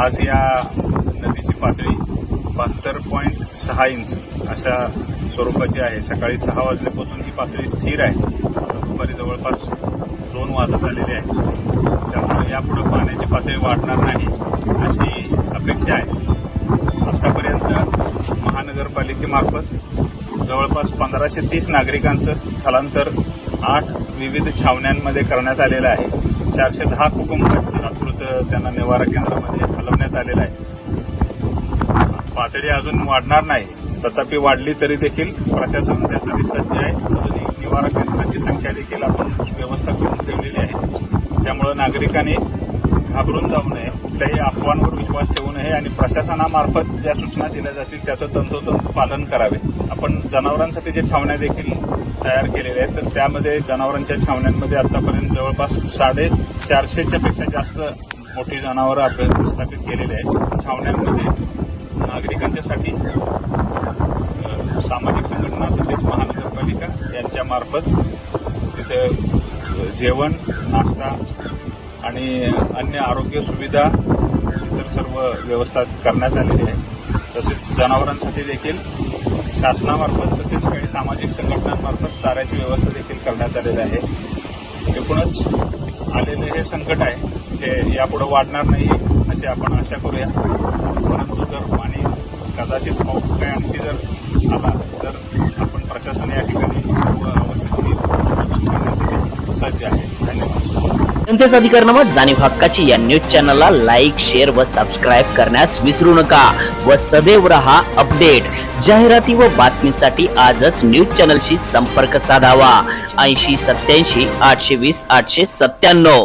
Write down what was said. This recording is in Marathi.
आज या नदीची पातळी 72.6 इंच अशा स्वरूपाची आहे। सकाळी 6 वाजल्यापासून ही पातळी स्थिर आहे। दुपारी जवळपास 2 वाजत आलेले आहे। त्यामुळे यापुढे पाण्याची पातळी वाढणार नाही अशी अपेक्षा आहे। आतापर्यंत महानगरपालिकेमार्फत जवळपास 1530 नागरिकांचं स्थलांतर 8 विविध छावण्यांमध्ये करण्यात आलेलं आहे। 410 कुटुंबांची तात्पुरत त्यांना निवारा केंद्रामध्ये हलवण्यात आलेलं आहे। पातळी अजून वाढणार नाही, तथापि वाढली तरी देखील प्रशासन त्यासाठी सज्ज आहे। अजूनही निवारा केंद्रांची संख्या देखील आपण व्यवस्था करून ठेवलेली आहे। त्यामुळे नागरिकांनी घाबरून जाऊ नये, कुठल्याही अफवांवर विश्वास ठेवू नये आणि प्रशासनामार्फत ज्या सूचना दिल्या जातील त्याचं तंतोतंत पालन करावे। आपण जनावरांसाठी जे छावण्या देखील तयार केलेल्या आहेत, तर त्यामध्ये जनावरांच्या छावण्यांमध्ये आतापर्यंत जवळपास 450च्या पेक्षा जास्त मोठी जनावरं आपण प्रस्थापित केलेली आहेत। छावण्यांमध्ये नागरिकांच्यासाठी सामाजिक संघटना तसेच महानगरपालिका यांच्या मार्फत तिथे जेवण, नाश्ता आणि अन्य आरोग्य सुविधा इतर सर्व व्यवस्था करण्यात आलेली आहे। तसेच जनावरांसाठी देखील शासनामार्फत तसेच काही सामाजिक संघटनांमार्फत चाऱ्याची व्यवस्था देखील करण्यात आलेली आहे। एकूणच आलेले हे संकट आहे जे यापुढे वाढणार नाही अशी आपण आशा करूया। परंतु जर पाणी कदाचित पाऊस काय आणखी जर आला तर आपण प्रशासन या ठिकाणी सर्व आवश्यक करण्यासाठी सज्ज आहे। धन्यवाद। जनतेचा अधिकारनामा जाणीव हक्काची या न्यूज चॅनलला लाईक, शेअर व सबस्क्राईब करण्यास विसरू नका व सदैव रहा अपडेट। जाहिराती व बातमीसाठी आजच न्यूज चॅनलशी संपर्क साधावा। 80 87 820 897।